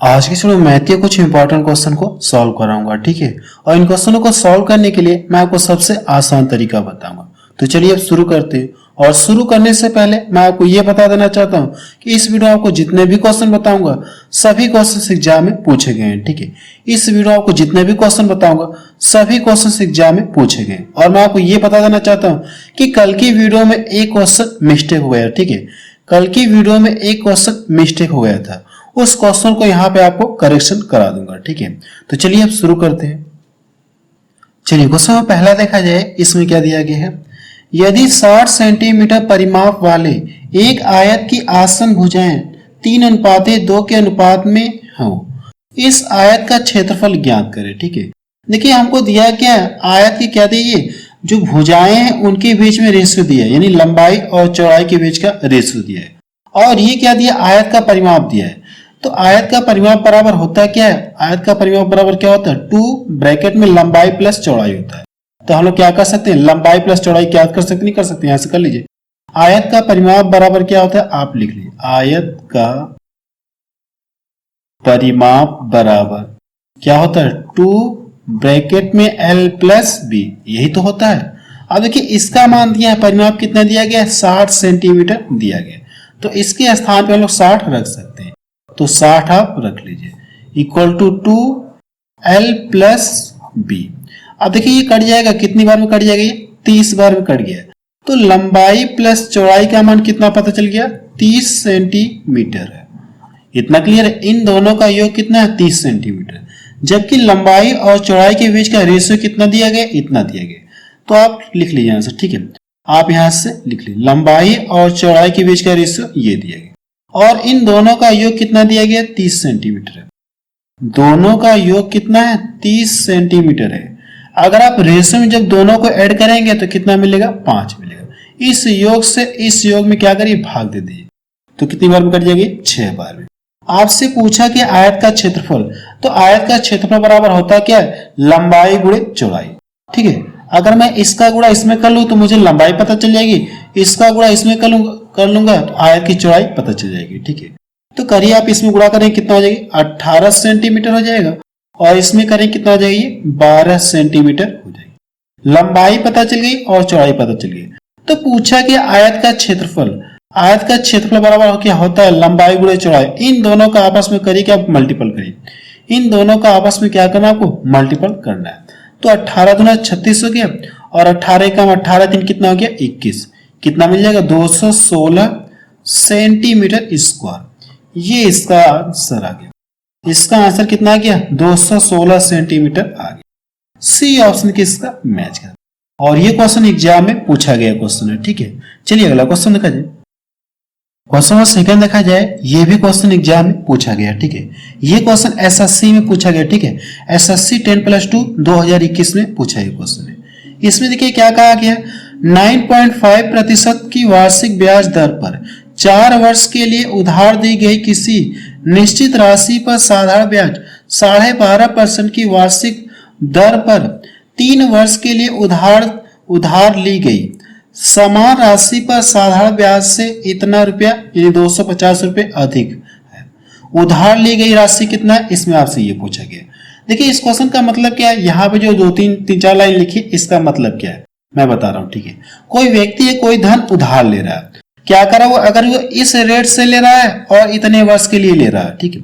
आज की वीडियो में मैथ के कुछ इंपॉर्टेंट क्वेश्चन को सॉल्व कराऊंगा, ठीक है। और इन क्वेश्चनों को सॉल्व करने के लिए मैं आपको सबसे आसान तरीका बताऊंगा। तो चलिए अब शुरू करते हैं। और शुरू करने से पहले मैं आपको यह बता देना चाहता हूं कि इस वीडियो में आपको जितने भी क्वेश्चन बताऊंगा सभी क्वेश्चन एग्जाम में पूछे गए हैं, ठीक है। इस वीडियो में आपको जितने भी क्वेश्चन बताऊंगा सभी क्वेश्चन एग्जाम में पूछे गए। और मैं आपको यह बता देना चाहता हूँ कि कल की वीडियो में एक क्वेश्चन मिस्टेक हो गया, ठीक है। कल की वीडियो में एक क्वेश्चन मिस्टेक हो गया था, उस क्वेश्चन को यहाँ पे आपको करेक्शन करा दूंगा, ठीक है। तो चलिए अब शुरू करते हैं। चलिए क्वेश्चन में पहला देखा जाए, इसमें क्या दिया गया है। यदि 60 सेंटीमीटर परिमाप वाले एक आयत की आसन भुजाएं 3:2 के अनुपात में हो, इस आयत का क्षेत्रफल ज्ञात करें, ठीक है। देखिए हमको दिया क्या है, आयत की क्या दी है, जो भुजाएं हैं उनके बीच में रेशियो दिया है, यानी लंबाई और चौड़ाई के बीच का रेशियो दिया है। और ये क्या दिया, आयत का परिमाप दिया है। तो आयत का परिमाप बराबर होता क्या है, आयत का परिमाप बराबर क्या होता है, 2 ब्रैकेट में लंबाई प्लस चौड़ाई होता है। तो हम लोग क्या कर सकते हैं, लंबाई प्लस चौड़ाई क्या कर सकते, नहीं कर सकते, यहां से कर लीजिए। आयत का परिमाप बराबर क्या होता है, आप लिख लीजिए, आयत का परिमाप बराबर क्या होता है, 2 ब्रैकेट में l प्लस बी, यही तो होता है। अब देखिए इसका मान दिया है, परिमाप कितना दिया गया है, 60 सेंटीमीटर दिया गया। तो इसके स्थान पे हम लोग 60 रख सकते हैं। तो 60 आप रख लीजिए, equal to 2l plus B. अब देखिए ये कट जाएगा, कितनी बार में कट जाएगा, ये 30 बार में कट गया। तो लंबाई प्लस चौड़ाई का मान कितना पता चल गया, 30 सेंटीमीटर है। इतना क्लियर है, इन दोनों का योग कितना है, 30 सेंटीमीटर। जबकि लंबाई और चौड़ाई के बीच का रेशियो कितना दिया गया, इतना दिया गया। तो आप लिख लीजिए यहां से, ठीक है। आप यहां से लिख लीजिए, लंबाई और चौड़ाई के बीच का रेशियो ये दिया गया, और इन दोनों का योग कितना दिया गया, 30 सेंटीमीटर है। दोनों का योग कितना है, 30 सेंटीमीटर है। अगर आप रेशियो में जब दोनों को ऐड करेंगे तो कितना मिलेगा, 5 मिलेगा। इस योग से इस योग में क्या करिए, भाग दे दीजिए। तो कितनी बार में कट जाएगी, 6 बार में। आपसे पूछा कि आयत का क्षेत्रफल, तो आयत का क्षेत्रफल बराबर होता क्या है, लंबाई गुणे चौड़ाई, ठीक है। अगर मैं इसका गुणा इसमें कर लूं तो मुझे लंबाई पता चल जाएगी, इसका गुणा इसमें कर लूंगा तो आयत की चौड़ाई पता चल जाएगी, ठीक है। तो करिए आप इसमें गुणा करें, कितना हो जाएगी, 18 सेंटीमीटर हो जाएगा। और इसमें करें कितना हो जाएगी, 12 सेंटीमीटर हो जाएगी। लंबाई पता चल गई और चौड़ाई पता चल गई। तो पूछा कि आयत का क्षेत्रफल, आयत का क्षेत्रफल बराबर क्या होता है, लंबाई गुणे चौड़ाई। इन दोनों का आपस में करिए क्या, मल्टीपल करिए। इन दोनों का आपस में क्या करना, आपको मल्टीपल करना है। तो 18 दूना 36 हो गया, और 18 कम 18 3 कितना हो गया, 21। कितना मिल जाएगा, 216 सेंटीमीटर स्क्वायर। ये इसका आंसर आ गया। इसका आंसर कितना आ गया, 216 सेंटीमीटर आ गया। सी ऑप्शन किसका मैच कर। और ये क्वेश्चन एग्जाम में पूछा गया क्वेश्चन है, ठीक है। चलिए अगला क्वेश्चन देखा जाए। क्वेश्चन नंबर सेकंड देखा जाए, ये भी क्वेश्चन एग्जाम में पूछा गया, ठीक है। ये क्वेश्चन एसएससी में पूछा गया, ठीक है। एसएससी 10+2 2021 में पूछा ये क्वेश्चन है। इसमें देखिए क्या कहा गया, 9.5% की वार्षिक ब्याज दर पर 4 वर्ष के लिए उधार दी गई किसी निश्चित राशि पर साधारण ब्याज 12.5% की वार्षिक दर पर 3 वर्ष के लिए उधार ली गई समान राशि पर साधारण ब्याज से इतना रुपया, यानी 250 रुपये अधिक है। उधार ली गई राशि कितना है, इसमें आपसे ये पूछा गया। देखिए इस क्वेश्चन का मतलब क्या है, यहाँ पे जो 2-3-4 लाइन लिखी, इसका मतलब क्या है मैं बता रहा हूँ, ठीक है। कोई व्यक्ति है, कोई धन उधार ले रहा है, क्या करा वो, अगर वो इस रेट से ले रहा है और इतने वर्ष के लिए ले रहा है, ठीक है।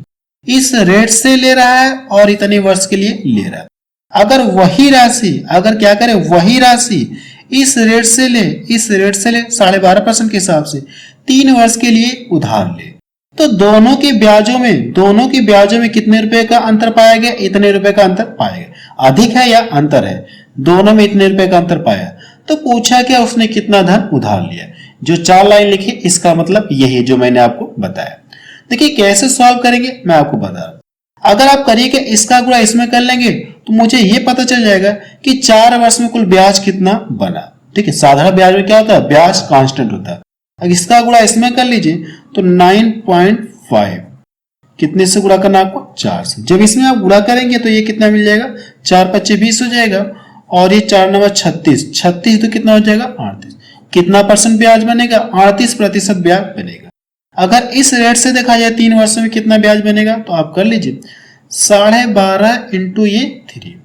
इस रेट से ले रहा है और इतने वर्ष के लिए ले रहा है। अगर वही राशि, अगर क्या करे, वही राशि इस रेट से ले 12.5% के हिसाब से 3 वर्ष के लिए उधार ले, तो दोनों के ब्याजों में कितने रुपए का अंतर पाया गया, इतने रुपए का अंतर पाया गया। अधिक है या अंतर है, दोनों में इतने रुपए का अंतर पाया। तो पूछा क्या, उसने कितना धन उधार लिया। जो 4 लाइन लिखी, इसका मतलब यही जो मैंने आपको बताया। देखिए कैसे सॉल्व करेंगे मैं आपको बता रहा हूं। अगर आप करिए कि इसका गुणा इसमें कर लेंगे तो मुझे ये पता चल जाएगा कि 4 वर्ष में कुल ब्याज कितना बना, ठीक है। साधारण ब्याज में क्या होता है, ब्याज कांस्टेंट होता है। अगर इसका गुणा इसमें कर लीजिए तो 9.5 कितने से गुणा करना, आपको 4 से। जब इसमें आप गुणा करेंगे तो ये कितना मिल जाएगा, 4×5 = 20 हो जाएगा, और ये 4×9 = 36 तो कितना हो जाएगा, 38। कितना % ब्याज बनेगा, 38% ब्याज बनेगा। अगर इस रेट से देखा जाए 3 वर्षों में कितना ब्याज बनेगा, तो आप कर लीजिए 12.5 इंटू ये 3।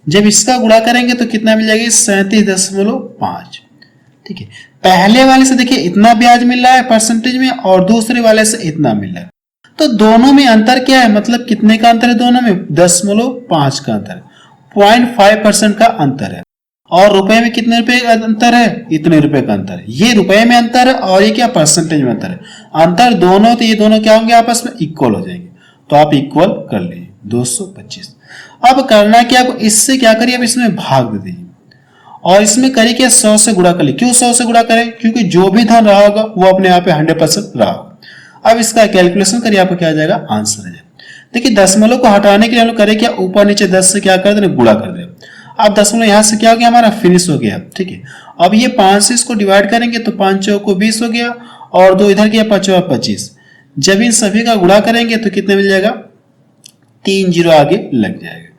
जब इसका गुणा करेंगे तो कितना मिल जाएगा, 37.5। ठीक है, पहले वाले से देखिए इतना ब्याज मिल रहा है परसेंटेज में, और दूसरे वाले से इतना मिल रहा है। तो दोनों में अंतर क्या है, मतलब कितने का अंतर है दोनों में, 10.5 का अंतर है, 0.5% का अंतर है। और रुपए में कितने रुपए का अंतर है, इतने रुपए का अंतर है। ये रुपए में अंतर है और ये क्या परसेंटेज में अंतर है। अंतर दोनों, तो ये दोनों क्या होंगे, आपस में इक्वल हो जाएंगे। तो आप इक्वल कर लीजिए 225। अब करना क्या, आपको इससे क्या करिए, अब इसमें भाग दे दीजिए और इसमें करिए क्या, 100 से गुणा कर लीजिए। क्यों 100 से गुणा करें, क्योंकि जो भी धन रहा होगा वो अपने यहाँ पे 100% रहा होगा। अब इसका कैलकुलेशन करिए, आपको क्या आ जाएगा, आंसर आ जाएगा। देखिए दशमलव को हटाने के लिए हम लोग करें क्या, ऊपर नीचे 10 से क्या कर दे, गुणा कर दे। अब दशमलव यहाँ से क्या हो गया, हमारा फिनिश हो गया। ठीक है, अब ये 5 से इसको डिवाइड करेंगे तो 5 चौको 20 हो गया, और 2 इधर गया, 5 25। जब इन सभी का गुणा करेंगे तो कितने मिल जाएगा, 3 जीरो आगे लग जाएगा।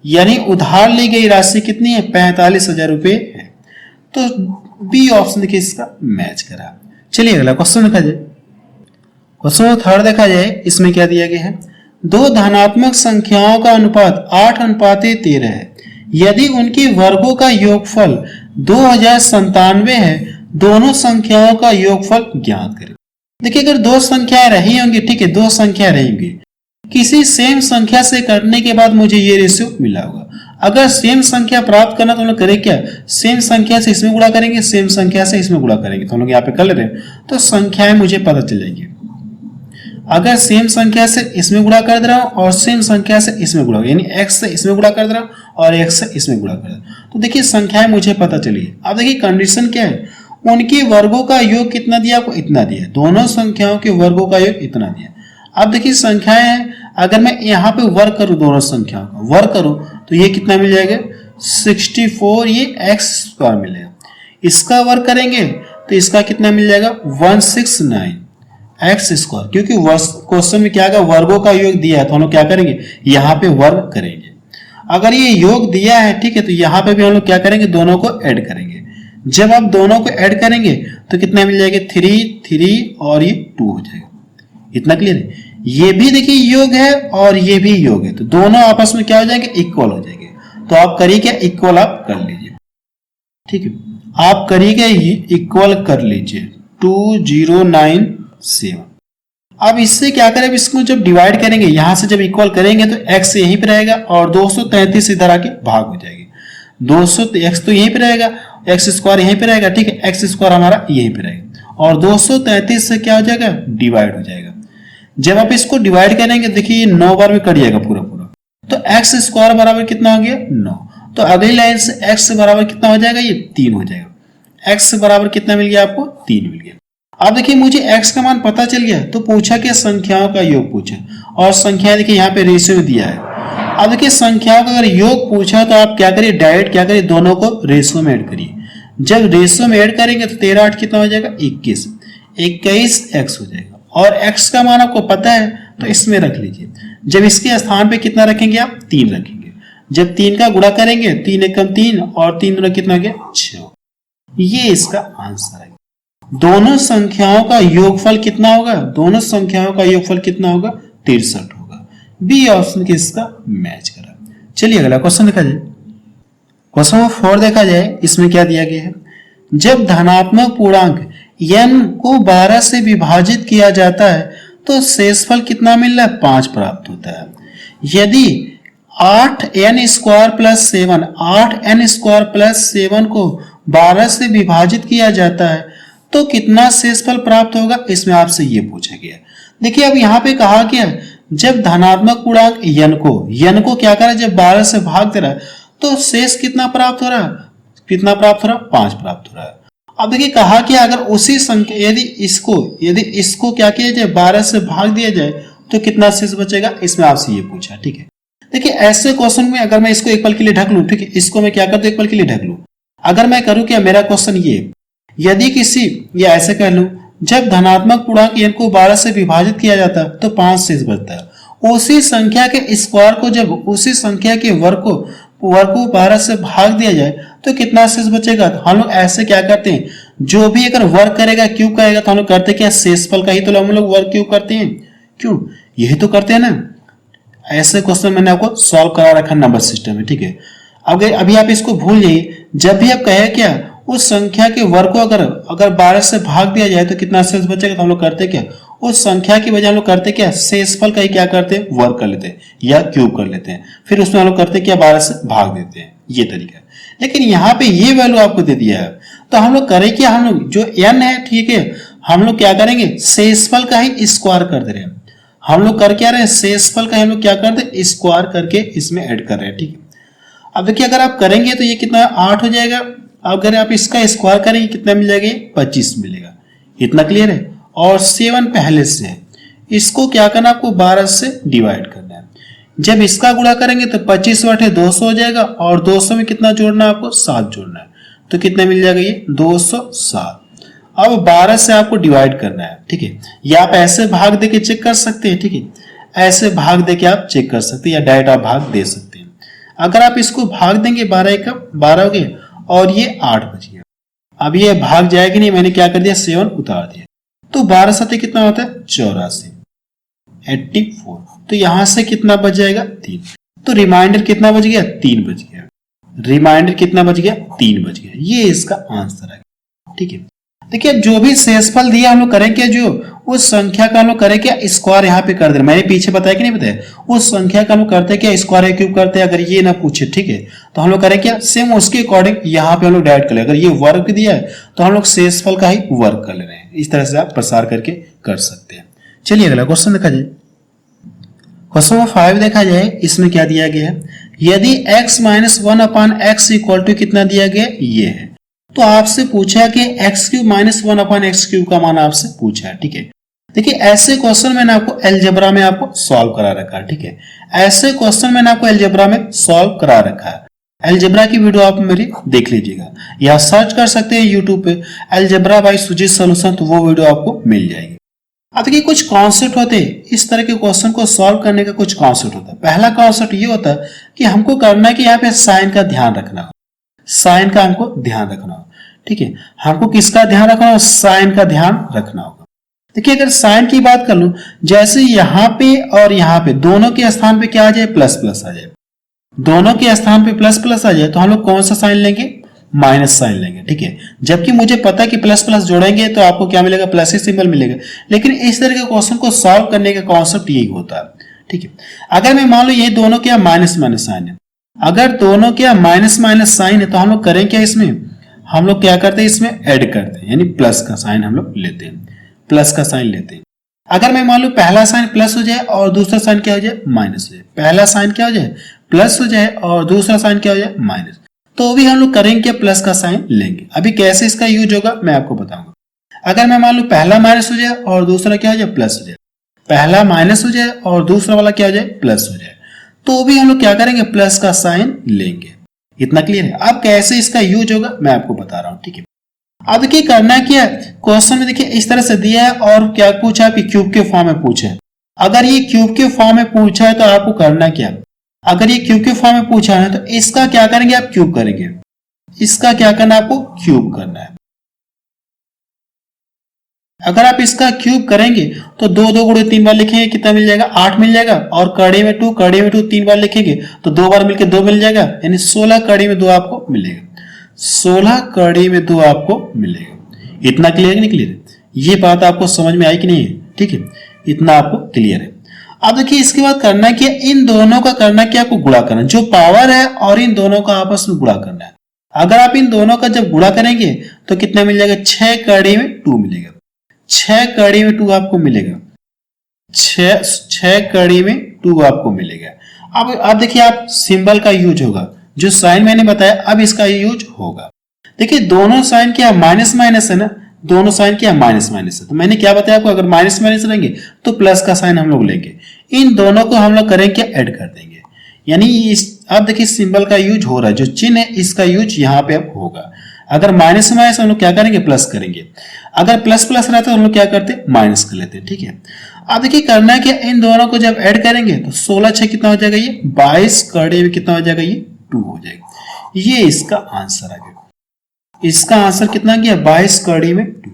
यानी उधार ली गई राशि कितनी है, 45,000 रुपये है। तो बी ऑप्शन देखिए इसका मैच करा। चलिए अगला क्वेश्चन देखा जाए। क्वेश्चन थर्ड देखा जाए, इसमें क्या दिया गया है, दो धनात्मक संख्याओं का अनुपात 8:13 है। यदि उनके वर्गों का योगफल 2097 है, दोनों संख्याओं का योगफल ज्ञात करें। देखिए अगर दो संख्याएं रही होंगी, ठीक है, दो संख्या रहेंगी, किसी सेम संख्या से करने के बाद मुझे ये रेशियो मिला होगा। अगर सेम संख्या प्राप्त करना तो हम लोग करें क्या, सेम संख्या से इसमें गुणा करेंगे, सेम संख्या से इसमें गुणा करेंगे। तो हम लोग यहाँ पे कर ले रहे हैं, तो संख्याएं मुझे पता चल जाएगी। अगर सेम संख्या से इसमें गुणा कर दे रहा हूं और सेम संख्या से इसमें गुणा, यानी x से इसमें गुणा कर दे रहा हूं और x से इसमें गुणा कर दे रहा हूं, तो देखिए संख्याएं मुझे पता चली। अब देखिए कंडीशन क्या है, उनके वर्गों का योग कितना दिया, आपको इतना दिया। दोनों संख्याओं के वर्गों का योग इतना दिया। अब देखिए संख्याएं हैं, अगर मैं यहाँ पे वर्ग करूं, दोनों संख्याओं का वर्ग करूं तो ये कितना मिल जाएगा, 64, ये x स्क्वायर मिलेगा। इसका वर्ग करेंगे तो इसका कितना मिल जाएगा, 169 एक्स स्क्वायर, क्योंकि क्वेश्चन में क्या वर्गों का योग दिया है, तो हम लोग क्या करेंगे, यहाँ पे वर्ग करेंगे। अगर ये योग दिया है, ठीक है, तो यहाँ पे भी हम लोग क्या करेंगे, दोनों को ऐड करेंगे। जब आप दोनों को ऐड करेंगे तो कितना मिल जाएगा, 3 और ये 2 हो जाएगा। इतना क्लियर है। ये भी देखिए योग है और ये भी योग है, तो दोनों आपस में क्या हो जाएंगे, इक्वल हो जाएंगे। तो आप करिए क्या, इक्वल आप कर लीजिए। ठीक है, आप करिएगा इक्वल कर लीजिए 2097। अब इससे क्या करें, इसको जब डिवाइड करेंगे, यहां से जब इक्वल करेंगे तो x यहीं पे रहेगा और 233 इधर आके भाग हो जाएगी। 200 x तो यहीं पे रहेगा, x स्क्वायर यहीं पे रहेगा। ठीक है, x स्क्वायर हमारा यहीं पे रहेगा और 233 से क्या हो जाएगा, डिवाइड हो जाएगा। जब आप इसको डिवाइड करेंगे, देखिए ये 9 बार में कट जाएगा पूरा पूरा, तो x स्क्वायर बराबर कितना हो गया, 9। तो अगली लाइन से x बराबर कितना हो जाएगा, ये 3 हो जाएगा। x बराबर कितना मिल गया आपको, 3 मिल गया। अब देखिए मुझे x का मान पता चल गया, तो पूछा कि संख्याओं का योग पूछा, और संख्या देखिए यहाँ पे रेशियो में दिया है। अब देखिए संख्याओं का अगर योग पूछा तो आप क्या करिए, डायरेक्ट क्या करिए, दोनों को रेशियो में ऐड करिए। जब रेशियो में ऐड करेंगे तो 13 8 कितना हो जाएगा, 21 x हो जाएगा। और x का मान आपको पता है तो इसमें रख लीजिए। जब इसके स्थान पे कितना रखेंगे आप, 3 रखेंगे। जब 3 का गुणा करेंगे, 3 एकम 3 और 3 दूना कितना हो गया, 6। ये इसका आंसर है। दोनों संख्याओं का योगफल कितना होगा, दोनों संख्याओं का योगफल कितना होगा, 63 होगा। बी ऑप्शन के इसका मैच करा। चलिए अगला क्वेश्चन देखा जाए। क्वेश्चन नंबर 4 देखा जाए, इसमें क्या दिया गया है, जब धनात्मक पूर्णांक n को 12 से विभाजित किया जाता है तो शेषफल कितना मिल रहा है, 5 प्राप्त होता है। यदि 8n square plus 7 8n square plus 7 को 12 से विभाजित किया जाता है तो कितना शेषफल प्राप्त होगा, इसमें आपसे ये पूछा गया। देखिए अब यहाँ पे कहा क्या, जब धनात्मक पूर्णांक n को क्या करा, जब 12 से भाग दे रहा है तो शेष कितना प्राप्त हो रहा है, कितना प्राप्त हो रहा है, 5 प्राप्त हो रहा है। अब देखिए कहा कि अगर उसी संख्या, यदि इसको क्या किया जाए, 12 से भाग दिया जाए तो कितना शेष बचेगा, इसमें आपसे ये पूछा। ठीक है, देखिए ऐसे क्वेश्चन में अगर मैं इसको एक पल के लिए ढक लूं, ठीक है, इसको मैं क्या कर दूं, एक पल के लिए ढक लूं। अगर मैं करूं क्या, मेरा क्वेश्चन ये, यदि किसी, या ऐसे कर लूं, जब धनात्मक पूर्णांक n को 12 से विभाजित किया जाता है तो 5 शेष बचता है। उसी संख्या के स्क्वायर को जब उसी संख्या के वर्ग को 12 से भाग दिया जाए तो कितना शेष बचेगा। तो हम लोग ऐसे क्या करते हैं, जो भी अगर वर्क करेगा क्यूब करेगा तो हम लोग करते क्या, शेषफल का ही तो हम लोग वर्क क्यूब करते हैं, क्यों, यही तो करते हैं ना। ऐसे क्वेश्चन मैंने आपको सॉल्व करा रखा नंबर सिस्टम में, ठीक है। अभी आप इसको भूल जाइए, जब भी आप कहे क्या उस संख्या के वर्ग को अगर 12 से भाग दिया जाए तो कितना शेष बचेगा, तो हम लोग करते क्या, उस संख्या की वजह हम लोग करते क्या, शेषफल का ही क्या करते हैं, वर्ग कर लेते हैं या क्यूब कर लेते हैं, फिर उसमें हम लोग करते क्या, 12 से भाग देते हैं, ये तरीका है। लेकिन यहाँ पे ये वैल्यू आपको दे दिया है, तो हम लोग करें क्या, हम लोग जो n है, ठीक है, हम लोग क्या करेंगे, शेषफल का ही स्क्वायर कर दे रहे हैं। हम लोग कर क्या रहे हैं, शेषफल का हम लोग क्या कर दे, स्क्वायर करके इसमें ऐड कर रहे हैं, ठीक है। अब देखिए अगर आप करेंगे तो ये कितना 8 हो जाएगा, अगर आप इसका स्क्वायर करेंगे कितना मिल जाएगा, 25 मिलेगा। इतना क्लियर है। और 7 पहले से है, इसको क्या करना, आपको 12 से डिवाइड करना है। जब इसका गुणा करेंगे तो 25 बटे 200 हो जाएगा, और 200 में कितना जोड़ना है, आपको 7 जोड़ना है, तो कितना मिल जाएगा, ये 207। अब 12 से आपको डिवाइड करना है, ठीक है। या आप ऐसे भाग देके चेक कर सकते हैं, ठीक है, ऐसे भाग देके आप चेक कर सकते हैं, या डायरेक्ट आप भाग दे सकते हैं। अगर आप इसको भाग देंगे 12 का 12 हो गया, और ये 8 बच गया। अब ये भाग जाएगी नहीं, मैंने क्या कर दिया, 7 उतार दिया, तो 12 7 कितना होता है, 84, 84। तो यहां से कितना बच जाएगा, 3। तो रिमाइंडर कितना बच गया, 3 बच गया। रिमाइंडर कितना बच गया, 3 बच गया। ये इसका आंसर है, ठीक है। देखिए जो भी शेषफल दिया हम लोग करें क्या, जो उस संख्या का हम लोग करें क्या, स्क्वायर यहाँ पे कर दे। मैंने पीछे बताया कि नहीं बताया, उस संख्या का हम लोग करते क्या, स्क्वायर या क्यूब करते हैं। अगर ये ना पूछे, ठीक है, तो हम लोग करें क्या, सेम उसके अकॉर्डिंग यहाँ पे हम लोग डायरेक्ट कर ले। अगर ये वर्ग दिया है तो हम लोग शेषफल का ही वर्ग कर ले रहे हैं। इस तरह से आप प्रसार करके कर सकते हैं। चलिए अगला क्वेश्चन देखा जाए। क्वेश्चन नंबर 5 देखा जाए, इसमें क्या दिया गया है, यदि x minus 1/x equal to कितना दिया गया, ये है। तो आपसे पूछा कि x³ माइनस 1/x³ का मान आपसे पूछा है, ठीक है। देखिए ऐसे क्वेश्चन मैंने आपको अलजेब्रा में आपको सॉल्व करा रखा है, ठीक है। ऐसे क्वेश्चन मैंने आपको अलजेब्रा में सॉल्व करा रखा है। अलजेब्रा की वीडियो आप मेरी देख लीजिएगा, या सर्च कर सकते हैं यूट्यूब पे अलजेब्रा बाय सुजीत सॉल्यूशन, तो वो वीडियो आपको मिल जाएगी। अब देखिए कुछ कॉन्सेप्ट होते हैं इस तरह के क्वेश्चन को सॉल्व करने का, कुछ कॉन्सेप्ट होता है। पहला कॉन्सेप्ट ये होता है कि हमको करना है कि यहाँ पे साइन का ध्यान रखना हो, साइन का हमको ध्यान रखना हो, ठीक है। हमको किसका ध्यान रखना हो, साइन का ध्यान रखना होगा। देखिए अगर साइन की बात कर लूं, जैसे यहाँ पे और यहाँ पे दोनों के स्थान पे क्या आ जाए, प्लस प्लस आ जाए। दोनों के स्थान पे प्लस प्लस आ जाए तो हम लोग कौन सा साइन लेंगे, माइनस साइन लेंगे, ठीक है। जबकि मुझे पता है कि प्लस प्लस जोड़ेंगे तो आपको क्या मिलेगा, प्लस ही सिंबल मिलेगा। लेकिन इस तरह के क्वेश्चन को सॉल्व करने का कॉन्सेप्ट यही होता है, ठीक है। अगर मैं मान लो ये दोनों क्या माइनस माइनस साइन है, अगर दोनों क्या माइनस माइनस साइन है, तो हम लोग करें क्या, इसमें हम लोग क्या करते हैं, इसमें ऐड करते हैं, यानी प्लस का साइन हम लोग लेते हैं, प्लस का साइन लेते हैं। अगर मैं मान लो पहला साइन प्लस हो जाए और दूसरा साइन क्या हो जाए, माइनस हो जाए। पहला साइन क्या हो जाए, प्लस हो जाए, और दूसरा साइन क्या हो जाए, माइनस, तो भी हम लोग करेंगे क्या, प्लस का साइन लेंगे। अभी कैसे इसका यूज होगा मैं आपको बताऊंगा। अगर मैं मान लो पहला माइनस हो जाए और दूसरा क्या हो जाए, प्लस हो जाए, पहला माइनस हो जाए और दूसरा वाला क्या हो जाए, प्लस हो जाए, तो भी हम लोग क्या करेंगे, प्लस का साइन लेंगे। इतना क्लियर है। अब कैसे इसका यूज होगा मैं आपको बता रहा हूं, ठीक है। अब देखिए करना क्या, क्वेश्चन में देखिए इस तरह से दिया है और क्या पूछा है, क्यूब के फॉर्म में पूछा है। अगर ये क्यूब के फॉर्म में पूछा है तो आपको करना क्या, अगर ये क्यूब के फॉर्म में पूछा है तो इसका क्या करेंगे, आप क्यूब करेंगे। इसका क्या करना है, आपको क्यूब करना है। अगर आप इसका क्यूब करेंगे तो 2 2 गुणे 3 बार लिखेंगे, कितना मिल जाएगा, 8 मिल जाएगा। और कड़ी में 2 3 बार लिखेंगे तो 2 बार मिलकर 2 मिल जाएगा, यानी 16 कड़ी में 2 आपको मिलेगा। 16 कड़ी में 2 आपको मिलेगा। इतना क्लियर नहीं क्लियर है, ये बात आपको समझ में आई कि नहीं है, ठीक है। इतना आपको क्लियर है। अब देखिए इसके बाद करना है कि इन दोनों का करना क्या, आपको गुणा करना, जो पावर है और इन दोनों का आपस में गुणा करना है। अगर आप इन दोनों का जब गुणा करेंगे तो कितना मिल जाएगा, 6 कड़ी में 2 मिलेगा। 6 कड़ी में 2 आपको मिलेगा, 6 कड़ी में 2 आपको मिलेगा। अब देखिए आप सिंबल का यूज होगा, जो साइन मैंने बताया अब इसका यूज होगा। देखिए दोनों साइन क्या माइनस माइनस है ना, दोनों साइन क्या माइनस माइनस है। तो मैंने क्या बताया आपको, अगर माइनस माइनस रहेंगे तो प्लस का साइन हम लोग लेंगे। इन दोनों को हम लोग करेंगे क्या, ऐड कर देंगे। यानी अब देखिए सिंबल का यूज हो रहा है, जो चिन्ह है इसका यूज यहाँ पे अब होगा। अगर माइनस माइनस हम लोग क्या करेंगे, प्लस करेंगे। अगर प्लस प्लस रहता है तो हम लोग क्या करते, माइनस कर लेते, ठीक है। अब देखिए करना है कि इन दोनों को जब ऐड करेंगे तो 16 6 कितना हो जाएगा, ये 22 कड़ी में कितना हो जाएगा, ये 2 हो जाएगा। ये इसका आंसर आ गया। इसका आंसर कितना गया 22 कड़ी में 2।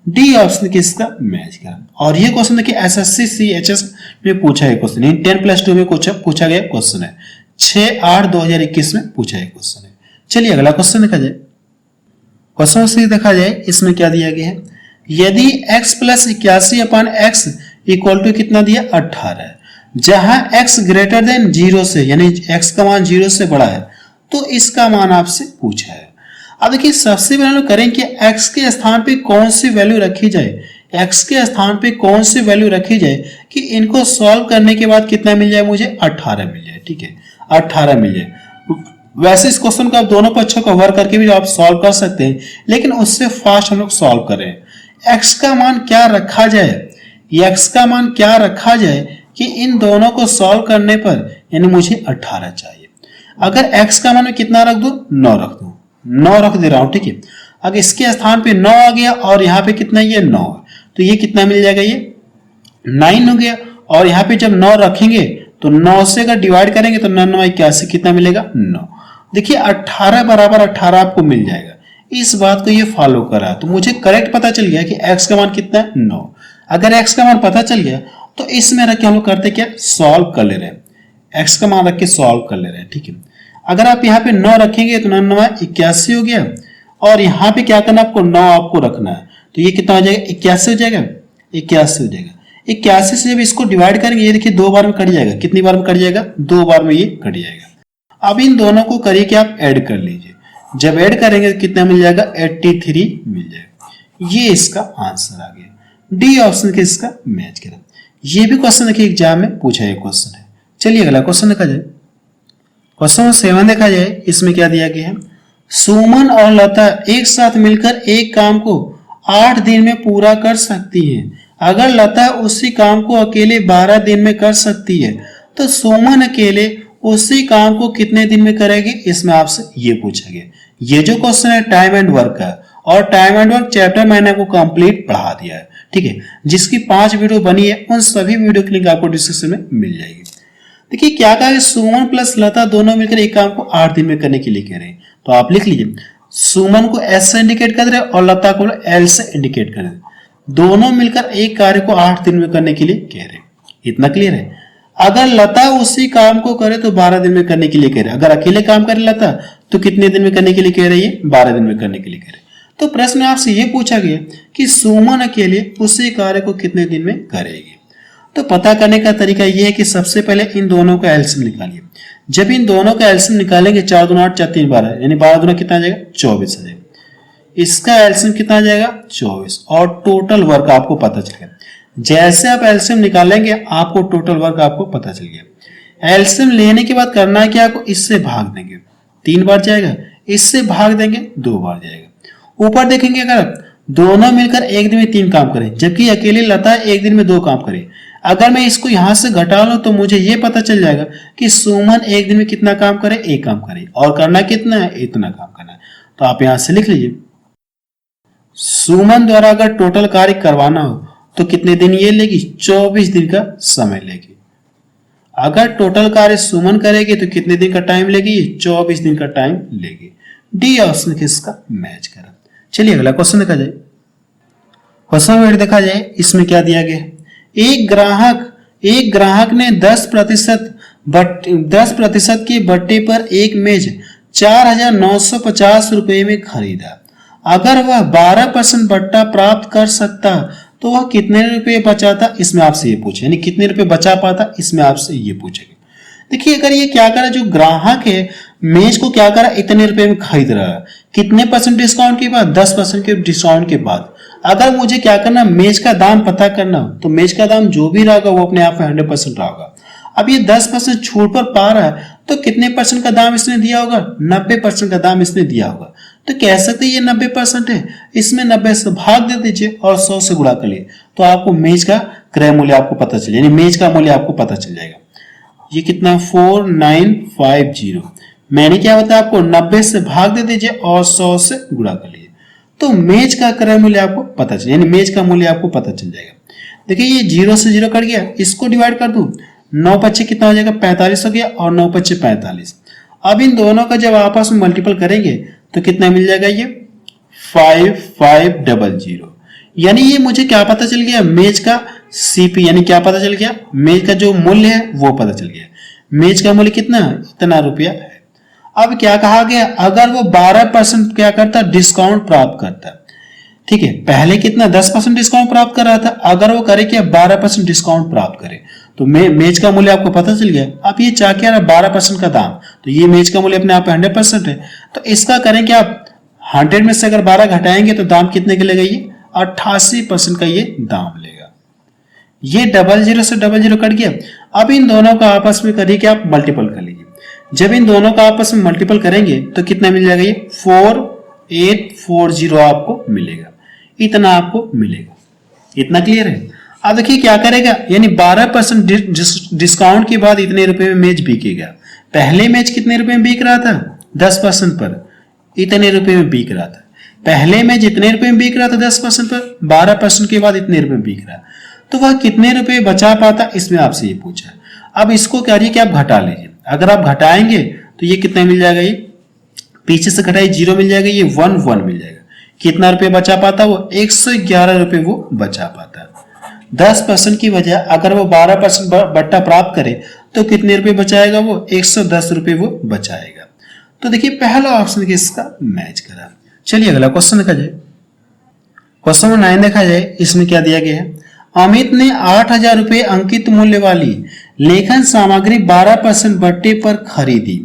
डी ऑप्शन किसका मैच करा। और ये क्वेश्चन देखिए एसएससी सीएचएस में पूछा है क्वेश्चन, 10+2 में पूछा गया क्वेश्चन है, 6/8/2021 में पूछा है क्वेश्चन है। चलिए अगला क्वेश्चन देखा जाए। क्वेश्चन से देखा जाए इसमें क्या दिया गया है, यदि x + 81/x = कितना दिया 18 है, जहां x ग्रेटर देन 0 से यानी x का मान 0 से बड़ा है तो इसका मान आपसे पूछा है। अब देखिए सबसे पहले हम करें कि x के स्थान पे कौन सी वैल्यू रखी जाए, x के स्थान पे कौन सी वैल्यू रखी जाए कि इनको सॉल्व करने के बाद कितना मिल जाए, मुझे 18 मिल जाए। ठीक है 18 मिल जाए। वैसे इस क्वेश्चन को आप दोनों पक्षों को वर्क करके भी आप सॉल्व कर सकते हैं, लेकिन उससे फास्ट हम लोग सॉल्व करें। x का मान क्या रखा जाए, x का मान क्या रखा जाए कि इन दोनों को सॉल्व करने पर यानी मुझे 18 चाहिए। अगर x का मान मैं कितना रख दूं, 9 रख दूं, 9 रख दे रहा हूं। ठीक है अगर इसके स्थान पे 9 आ गया और यहाँ पे कितना ये 9 है तो ये कितना मिल जाएगा, ये 9 हो गया। और यहाँ पे जब 9 रखेंगे तो 9 से अगर डिवाइड करेंगे तो 9 9 81 कितना मिलेगा 9। देखिए 18 बराबर 18 आपको मिल जाएगा। इस बात को ये फॉलो करा तो मुझे करेक्ट पता चल गया कि x का मान कितना है 9। अगर x का मान पता चल गया तो इसमें रख के हम लोग करते क्या, सॉल्व कर ले रहे हैं, x का मान रख के सॉल्व कर ले रहे हैं। ठीक है अगर आप यहाँ पे 9 रखेंगे तो 9 9 81 हो गया और यहाँ पे क्या करना आपको 9 आपको रखना है तो ये कितना हो जाएगा 81 हो जाएगा, 81 हो जाएगा। 81 से जब इसको डिवाइड करेंगे ये देखिए 2 बार में कट जाएगा, कितनी बार में कट जाएगा 2 बार में ये कट जाएगा। अब इन दोनों को करिए कि आप ऐड कर लीजिए, जब ऐड करेंगे तो कितना मिल जाएगा 83 मिल जाएगा। ये इसका आंसर आ गया, डी ऑप्शन के इसका मैच करा। ये भी क्वेश्चन देखिए एग्जाम में पूछा है क्वेश्चन है। चलिए अगला क्वेश्चन देखा जाए। क्वेश्चन 7 देखा जाए, इसमें क्या दिया गया है, सुमन और लता एक साथ मिलकर एक काम को 8 दिन में पूरा कर सकती हैं। अगर लता उसी काम को अकेले 12 दिन में कर सकती है तो सुमन अकेले उसी काम को कितने दिन में करेगी, इसमें आपसे ये पूछा गया। ये जो क्वेश्चन है टाइम एंड वर्क का, और टाइम एंड वर्क चैप्टर मैंने आपको कंप्लीट पढ़ा दिया है। ठीक है जिसकी 5 वीडियो बनी है उन सभी वीडियो की लिंक आपको डिस्क्रिप्शन में मिल जाएगी। देखिए क्या कहा है, सुमन प्लस लता दोनों मिलकर एक काम को 8 दिन में करने के लिए कह रहे हैं। तो आप लिख लीजिए सुमन को एस से इंडिकेट कर रहे हैं और लता को एल से इंडिकेट कर रहे हैं। दोनों मिलकर एक कार्य को 8 दिन में करने के लिए कह रहे हैं। इतना क्लियर है। अगर लता उसी काम को करे तो 12 दिन में करने के लिए कह रहे हैं। अगर अकेले काम करे लता तो कितने दिन में करने के लिए कह रही है, 12 दिन में करने के लिए कह रहे हैं। तो प्रश्न आपसे ये पूछा गया कि सुमन अकेले उसी कार्य को कितने दिन में करेगी। तो पता करने का तरीका यह है कि सबसे पहले इन दोनों का एलसीएम निकालिए। जब इन दोनों का एलसीएम निकालेंगे 4 दूना 8 4 3 12 यानी 12 दूना कितना आ जाएगा 24 आ जाएगा। इसका एलसीएम कितना आ जाएगा 24 और टोटल वर्क आपको पता चल गया। जैसे आप एलसीएम निकालेंगे आपको टोटल वर्क आपको पता चल गया। एलसीएम लेने के बाद करना है कि आपको इससे भाग देंगे, 3 बार जाएगा, इससे भाग देंगे 2 बार जाएगा। ऊपर देखेंगे अगर दोनों मिलकर एक दिन में 3 काम करें जबकि अकेली लता एक दिन में 2 काम करे, अगर मैं इसको यहां से घटा लूं तो मुझे यह पता चल जाएगा कि सुमन एक दिन में कितना काम करे, 1 काम करे, और करना कितना है, इतना काम करना है। तो आप यहां से लिख लीजिए सुमन द्वारा अगर टोटल कार्य करवाना हो तो कितने दिन ये लेगी, 24 दिन का समय लेगी। अगर टोटल कार्य सुमन करेगी तो कितने दिन का टाइम लेगी, 24 दिन का टाइम लेगी। डी ऑप्शन किसका मैच करा। चलिए अगला क्वेश्चन देखा जाए। क्वेश्चन देखा जाए इसमें क्या दिया गया है, एक ग्राहक ने 10% के बट्टे पर एक मेज 4,950 रुपए में खरीदा। अगर वह 12% बट्टा प्राप्त कर सकता तो वह कितने रुपए बचाता, इसमें आपसे ये पूछे, यानी कितने रुपए बचा पाता, इसमें आपसे ये पूछेगा। देखिए अगर ये क्या करा, जो ग्राहक है मेज को क्या करा, इतने रुपए में खरीद रहा है, कितने % डिस्काउंट के बाद, 10% के डिस्काउंट के बाद। अगर मुझे क्या करना, मेज का दाम पता करना, तो मेज का दाम जो भी रहेगा वो अपने आप में 100% रहेगा। अब ये 10% छूट पर पा रहा है तो कितने % का दाम इसने दिया होगा, 90% का दाम इसने दिया होगा। तो कह सकते ये 90% है, इसमें 90 से भाग दे दीजिए और 100 से गुणा कर लिए तो आपको मेज का क्रय मूल्य आपको पता चल जाएगा, यानी मेज का मूल्य आपको पता चल जाएगा। ये कितना 4950। मैंने क्या बताया आपको, 90 से भाग दे दीजिए और 100 से गुणा कर लिए तो मेज का क्रय मूल्य आपको पता चल, यानी मेज का मूल्य आपको पता चल जाएगा। देखिए ये 0 से 0 कट गया, इसको डिवाइड कर दूं, 9 पच्चे कितना हो जाएगा 45 हो गया और 9 पच्चे 45। अब इन दोनों का जब आपस में मल्टीपल करेंगे तो कितना मिल जाएगा, ये 5500। यानी ये मुझे क्या पता चल गया, मेज का सीपी यानी क्या पता चल गया, मेज का जो मूल्य है वो पता चल गया। मेज का मूल्य कितना, इतना रुपया है। अब क्या कहा गया, अगर वो 12% क्या करता, डिस्काउंट प्राप्त करता। ठीक है, पहले कितना 10% डिस्काउंट प्राप्त कर रहा था, अगर वो करे क्या 12% डिस्काउंट प्राप्त करे तो मेज का मूल्य आपको पता चल गया। अब ये चाह क्या रहा 12% का दाम, तो ये मेज का मूल्य अपने आप 100% है, तो इसका करेंगे आप 100 में से अगर 12 घटाएंगे तो दाम कितने का लेगा, ये 88% का ये दाम लेगा। ये 00 से 00 कट गया। अब इन दोनों का आपस में करिए कि आप मल्टीपल कर लीजिए। जब इन दोनों का आपस में मल्टीपल करेंगे तो कितना मिल जाएगा, ये 4840 आपको मिलेगा, इतना आपको मिलेगा। इतना क्लियर है। अब देखिए क्या करेगा, यानी 12% डिस्काउंट के बाद इतने रुपए में मेज बिकेगा। पहले मेज कितने रुपए में बिक रहा था, 10% पर इतने रुपए में बिक रहा था। पहले मेज इतने रुपए में बिक रहा था 10% पर, 12% के बाद इतने रुपए में बिक रहा, तो वह कितने रुपए बचा पाता, इसमें आपसे ये पूछा। अब इसको क्या कि आप घटा लीजिए। अगर आप घटाएंगे तो ये कितना मिल जाएगा, ये पीछे से घटाइए 0 मिल जाएगा, ये 1 मिल जाएगा। कितना रुपए बचा पाता, वो 111 रुपए वो बचा पाता। 10% की वजह अगर वो 12% बट्टा प्राप्त करे तो कितने रुपए बचाएगा, वो 110 रुपए वो बचाएगा। तो देखिए पहला ऑप्शन इसका मैच करा। चलिए अगला क्वेश्चन देखा जाए। क्वेश्चन नंबर 9 देखा जाए, इसमें क्या दिया गया है, अमित ने 8000 रुपए अंकित मूल्य वाली लेखन सामग्री 12% बट्टे पर खरीदी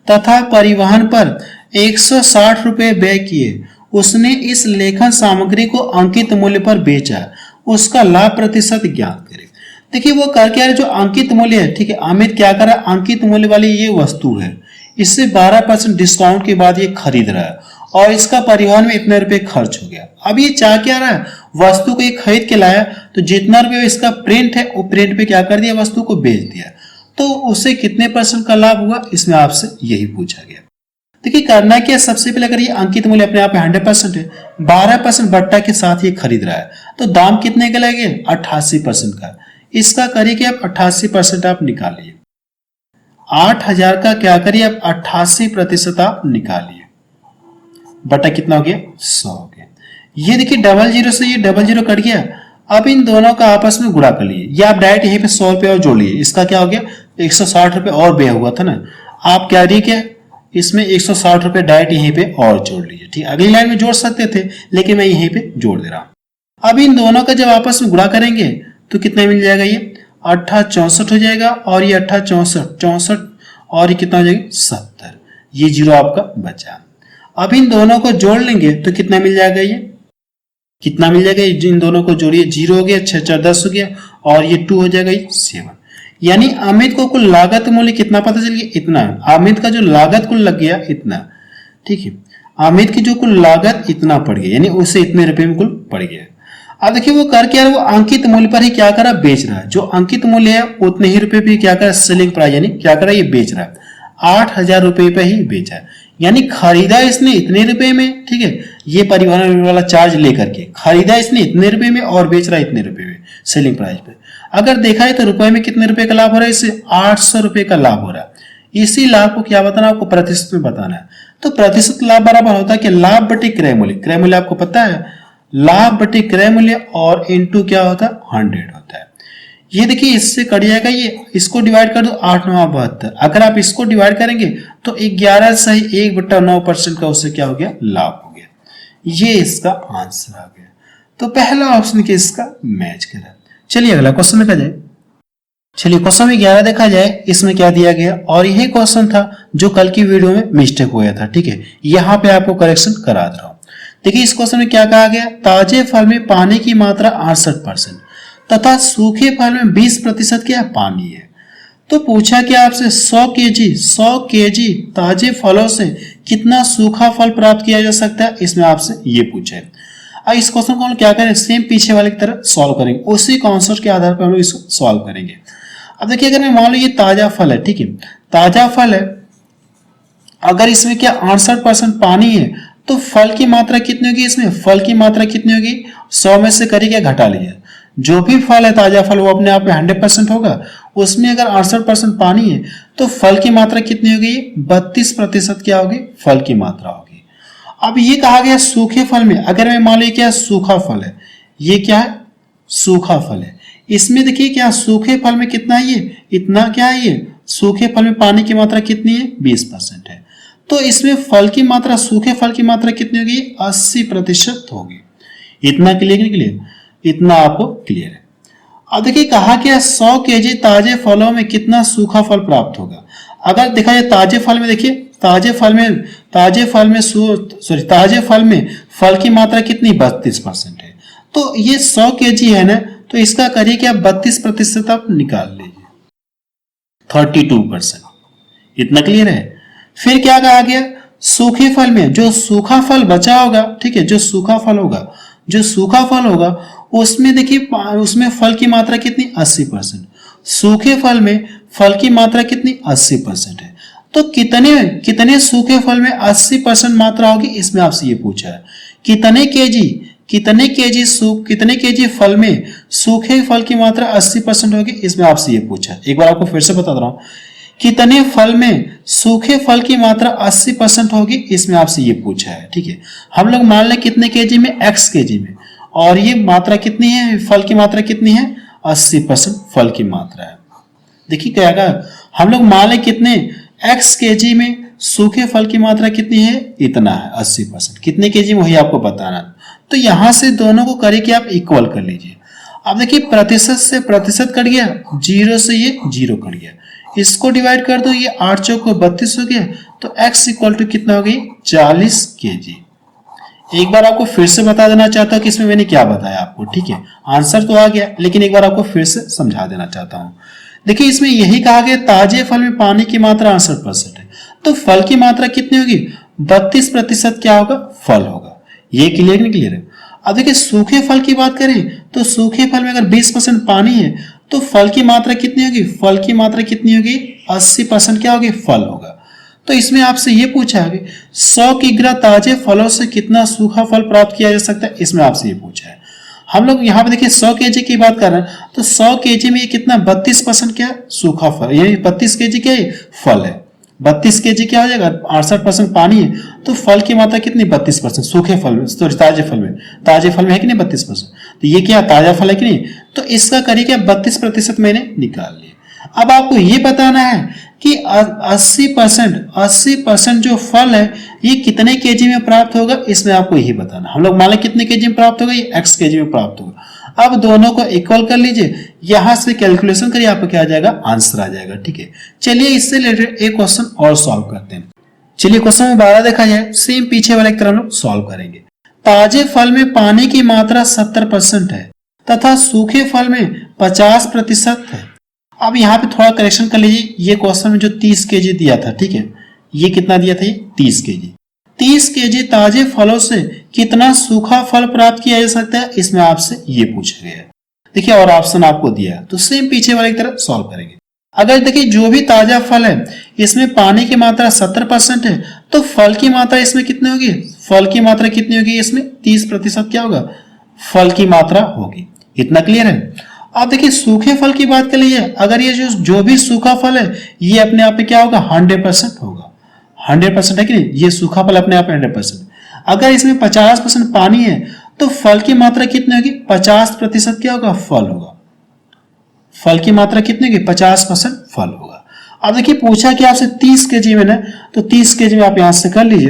तथा परिवहन पर 160 रुपए व्यय किए। उसने इस लेखन सामग्री को अंकित मूल्य पर बेचा, उसका लाभ प्रतिशत ज्ञात करें। देखिए वो कर क्या है, जो अंकित मूल्य है, ठीक है, अमित क्या कर रहा है, अंकित मूल्य वाली ये वस्तु है, इससे 12% डिस्काउंट के बाद ये खरीद रहा है और इसका परिवहन में इतने रुपए खर्च हो गया। अब ये चाह क्या रहा है, वस्तु को ये खरीद के लाया, तो जितना रुपये इसका प्रिंट है वो प्रिंट पे क्या कर दिया, वस्तु को बेच दिया, तो उसे कितने % का लाभ हुआ, इसमें आपसे यही पूछा गया। देखिए करना क्या, सबसे पहले अगर ये अंकित मूल्य अपने आप 100% है, 12% बट्टा के साथ ये खरीद रहा है, तो दाम कितने का लगेगा, 88% का। इसका करिए कि आप 88% आप निकालिए। 8000 का क्या करिए आप 88% आप निकालिए, बटा कितना हो गया, 100 हो गया। ये देखिए 00 से ये 00 कट गया। अब इन दोनों का आपस में गुणा कर लिए, या आप डायरेक्ट यहीं पे 100 रुपए और जोड़ लिए, इसका क्या हो गया 160 रुपए और व्यय हुआ था ना, आप क्या रही क्या इसमें 160 रुपए डायरेक्ट यहीं पे और जोड़ लीजिए। ठीक, अगली लाइन में जोड़ सकते थे लेकिन मैं यहीं पे जोड़ दे रहा हूं। अब इन दोनों का जब आपस में गुणा करेंगे तो कितना मिल जाएगा, ये 864 हो जाएगा और ये 864 और ये कितना हो जाएगा 70, ये 0 आपका बचा। अब इन दोनों को जोड़ लेंगे तो कितना मिल जाएगा, ये कितना मिल जाएगा, इन दोनों को जोड़िए 0 हो गया, 6 4 10 हो गया और ये 2 हो जाएगा, ये 7। यानी अमित को कुल लागत मूल्य कितना पता चल गया, इतना। अमित का जो लागत कुल लग गया इतना, ठीक है, अमित की जो कुल लागत इतना पड़ गया, यानी उसे इतने रुपए में कुल पड़ गया। अब देखिए वो कर क्या रहा है, वो अंकित मूल्य पर ही क्या कर रहा है, बेच रहा है। जो अंकित मूल्य है उतने ही रुपए पे क्या कर रहा है, सेलिंग प्राइस यानी क्या कर रहा है, ये बेच रहा है। 8000 रुपए पे ही बेचा है, यानी खरीदा इसने इतने रुपए में, ठीक है, ये परिवहन वाला चार्ज लेकर के खरीदा इसने इतने रुपए में और बेच रहा है इतने रुपए में सेलिंग प्राइस पे। अगर देखा है तो रुपए में कितने रुपए का लाभ हो रहा है, इससे 800 रुपए का लाभ हो रहा है। इसी लाभ को क्या बताना, आपको प्रतिशत में बताना है। तो प्रतिशत लाभ बराबर होता है कि लाभ बटे क्रय मूल्य, क्रय मूल्य आपको पता है, लाभ बटे क्रय मूल्य और इनटू क्या होता है 100 होता है। ये देखिए इससे कट जाएगा, ये इसको डिवाइड कर दो 8 9 72। अगर आप इसको डिवाइड करेंगे तो 11 सही 1/9% का उससे क्या हो गया, लाभ हो गया। ये इसका आंसर आ गया। तो पहला ऑप्शन के इसका मैच करा। चलिए अगला क्वेश्चन देखा जाए। चलिए क्वेश्चन में 11 देखा जाए, इसमें क्या दिया गया, और यही क्वेश्चन था जो कल की वीडियो में मिस्टेक हुआ था, ठीक है, यहाँ पे आपको करेक्शन करा दे रहा हूं। देखिए इस क्वेश्चन में क्या कहा गया, ताजे फल में पानी की मात्रा 68% तथा सूखे फल में 20% क्या पानी है। तो पूछा कि आपसे 100 केजी ताजे फलों से कितना सूखा फल प्राप्त किया जा सकता है, इसमें आपसे ये पूछा है। अब इस क्वेश्चन को हम क्या करें, सेम पीछे वाले की तरह सॉल्व करेंगे, उसी कॉन्सेप्ट के आधार पर हम लोग इसको सॉल्व करेंगे। अब देखिए अगर मैं मान लो ये ताजा फल है, ठीक है, ताजा फल है, अगर इसमें क्या 68% पानी है तो फल की मात्रा कितनी होगी, इसमें फल की मात्रा कितनी होगी, 100 में से करिए घटा लीजिए। जो भी फल है ताजा फल वो अपने आप में 100% होगा, उसमें अगर 68% पानी है तो फल की मात्रा कितनी होगी, 32% क्या होगी, फल की मात्रा होगी। अब ये कहा गया सूखे फल में, अगर मैं मान लीजिए क्या सूखा फल है, ये क्या है सूखा फल है, इसमें देखिए क्या सूखे फल में कितना है ये इतना क्या है ये सूखे फल में पानी की मात्रा कितनी है 20% है। तो इसमें फल की मात्रा सूखे फल की मात्रा कितनी होगी 80% होगी। इतना क्लियर नहीं क्लियर, इतना आपको क्लियर है। अब देखिए कहा क्या 100 केजी ताजे फलों में कितना सूखा फल प्राप्त होगा। अगर देखा जाए ताजे फल में, देखिए ताजे फल में फल की मात्रा कितनी 32% है। तो ये 100 केजी है ना, तो इसका करिए कि आप 32% आप निकाल लीजिए 32%। इतना क्लियर है। फिर क्या कहा गया सूखे फल में जो सूखा फल बचा होगा, ठीक है, जो सूखा फल होगा उसमें देखिए उसमें फल की मात्रा कितनी 80%। सूखे फल में फल की मात्रा कितनी 80% है। तो कितने सूखे फल में 80% मात्रा होगी, इसमें आपसे ये पूछा है। कितने केजी फल में सूखे फल की मात्रा 80% होगी, इसमें आपसे ये पूछा है। एक बार आपको फिर से बता रहा हूं, कितने फल में सूखे फल की मात्रा 80% होगी, इसमें आपसे ये पूछा है। ठीक है, हम लोग मान लें कितने केजी में x केजी में, और ये मात्रा कितनी है फल की मात्रा कितनी है 80% फल की मात्रा है। देखिए क्या है, हम लोग मान लें कितने x केजी में सूखे फल की मात्रा कितनी है इतना है 80%, कितने केजी में वही आपको बताना। तो यहां से दोनों को करके आप इक्वल कर लीजिए। अब देखिए प्रतिशत से प्रतिशत कट गया, 0 से ये 0 कट गया, इसको डिवाइड कर दो, ये 8 चौक 32 हो गया। तो x इक्वल टू कितना हो गई 40 केजी। एक बार आपको फिर से बता देना चाहता हूं कि इसमें मैंने क्या बताया आपको। ठीक है, आंसर तो आ गया, लेकिन एक बार आपको फिर से समझा देना चाहता हूं। देखिए इसमें यही कहा गया ताजे फल में पानी की मात्रा 68% है, तो फल की मात्रा कितनी होगी 32% क्या होगा फल होगा। ये क्लियर नहीं क्लियर है। अब देखिए सूखे फल की बात करें तो सूखे फल में अगर 20% पानी है तो फल की मात्रा कितनी होगी, फल की मात्रा कितनी होगी 80% क्या होगी फल होगा। तो इसमें आपसे ये पूछा है 100 किग्रा ताजे फलों से कितना सूखा फल प्राप्त किया जा सकता है, इसमें आपसे ये पूछा है। हम लोग यहाँ पे देखिए 100 केजी की बात कर रहे हैं, तो 100 केजी में ये कितना 32% क्या सूखा फल, यानी 32 केजी क्या है फल है। 32 केजी क्या हो जाएगा 68% पानी है, तो फल की मात्रा कितनी 32% सूखे फल में, सॉरी ताजे फल में है कि नहीं 32%। तो ये क्या ताजा फल है कि नहीं, तो इसका करिए क्या 32% मैंने निकाल लिया। अब आपको ये बताना है कि 80% जो फल है ये कितने केजी में प्राप्त होगा, इसमें आपको यही बताना। हम लोग मान लें कितने केजी में प्राप्त होगा, ये x केजी में प्राप्त होगा। अब दोनों को इक्वल कर लीजिए, यहां से कैलकुलेशन करिए, आपको क्या आ जाएगा आंसर आ जाएगा। ठीक है, चलिए इससे रिलेटेड एक क्वेश्चन और सॉल्व करते हैं। चलिए क्वेश्चन में 12 देखा जाए, सेम पीछे वाले की तरह हम लोग सॉल्व करेंगे। ताजे फल में पानी की मात्रा 70% है तथा सूखे फल में 50% है। अब यहाँ पे थोड़ा करेक्शन कर लीजिए, ये क्वेश्चन में जो 30 केजी दिया था, ठीक है, ये कितना दिया था, ये 30 केजी। 30 केजी ताजे फलों से कितना सूखा फल प्राप्त किया जा सकता है, इसमें आपसे ये पूछा गया है। देखिए और ऑप्शन आपको दिया है, तो सेम पीछे वाले की तरह सॉल्व करेंगे। अगर देखिए जो भी ताजा फल है इसमें पानी की मात्रा 70% है, तो फल की मात्रा इसमें कितनी होगी, फल की मात्रा कितनी होगी, इसमें 30% क्या होगा फल की मात्रा होगी। इतना क्लियर है। अब देखिए सूखे फल की बात कर लीजिए, अगर ये जो भी सूखा फल है ये अपने आप में क्या होगा 100% होगा। 100% है कि नहीं, ये सूखा फल अपने आप में 100%। अगर इसमें 50% पानी है तो फल की मात्रा कितनी होगी 50% क्या होगा फल होगा। फल की मात्रा कितनी होगी 50% फल होगा। अब देखिए पूछा कि आपसे 30 केजी में ना, तो 30 केजी में आप यहां से कर लीजिए।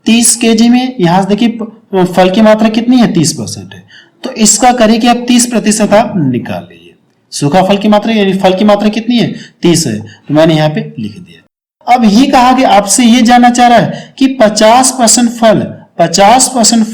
30 केजी में यहां से देखिए फल की मात्रा कितनी है 30% है, तो इसका करिए कि आप 30% आप निकाल लीजिए। सूखा फल की मात्रा यानी फल की मात्रा कितनी है 30 है, तो मैंने यहाँ पे लिख दिया। अब ये कहा कि आपसे ये जानना चाह रहा है कि 50% फल 50%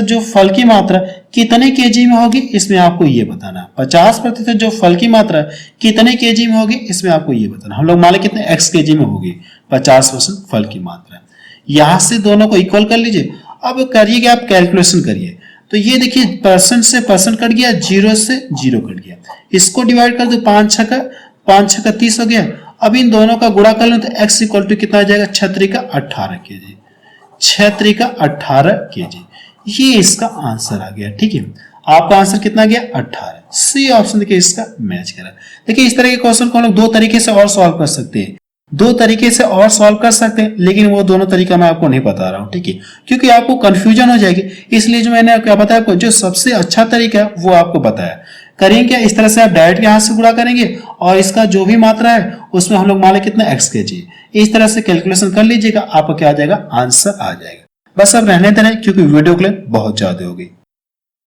जो फल की मात्रा कितने केजी में होगी, इसमें आपको ये बताना। 50% जो फल की मात्रा कितने केजी में होगी, इसमें आपको ये बताना। हम लोग मान लें कितने x केजी में होगी 50% फल की मात्रा। यहां से दोनों को इक्वल कर लीजिए। अब करिए कि आप कैलकुलेशन करिए, तो ये देखिए परसेंट से परसेंट कट गया, 0 से 0 कट गया। इसको डिवाइड कर दो, 5 छक्का 30 हो गया। अब इन दोनों का गुणा कर लो तो x इक्वल टू कितना आ जाएगा 6×3=18 केजी। 6×3=18 केजी, ये इसका आंसर आ गया। ठीक है, आपका आंसर कितना गया 18। सी ऑप्शन देखिए इसका मैच करा। देखिए इस तरह के क्वेश्चन को हम लोग दो तरीके से और सॉल्व कर सकते हैं। दो तरीके से और सॉल्व कर सकते हैं, लेकिन वो दोनों तरीका मैं आपको नहीं बता रहा हूं, ठीक है, क्योंकि आपको कंफ्यूजन हो जाएगी। इसलिए जो मैंने क्या बताया आपको, जो सबसे अच्छा तरीका है वो आपको बताया। करेंगे क्या, इस तरह से आप डायरेक्ट यहां से गुणा करेंगे और इसका जो भी मात्रा है उसमें हम लोग मान लें कितना x kg, इस तरह से कैलकुलेशन कर लीजिएगा, आपको क्या आ जाएगा, आंसर आ जाएगा। बस अब रहने देना, क्योंकि वीडियो के लिए बहुत ज्यादा होगी।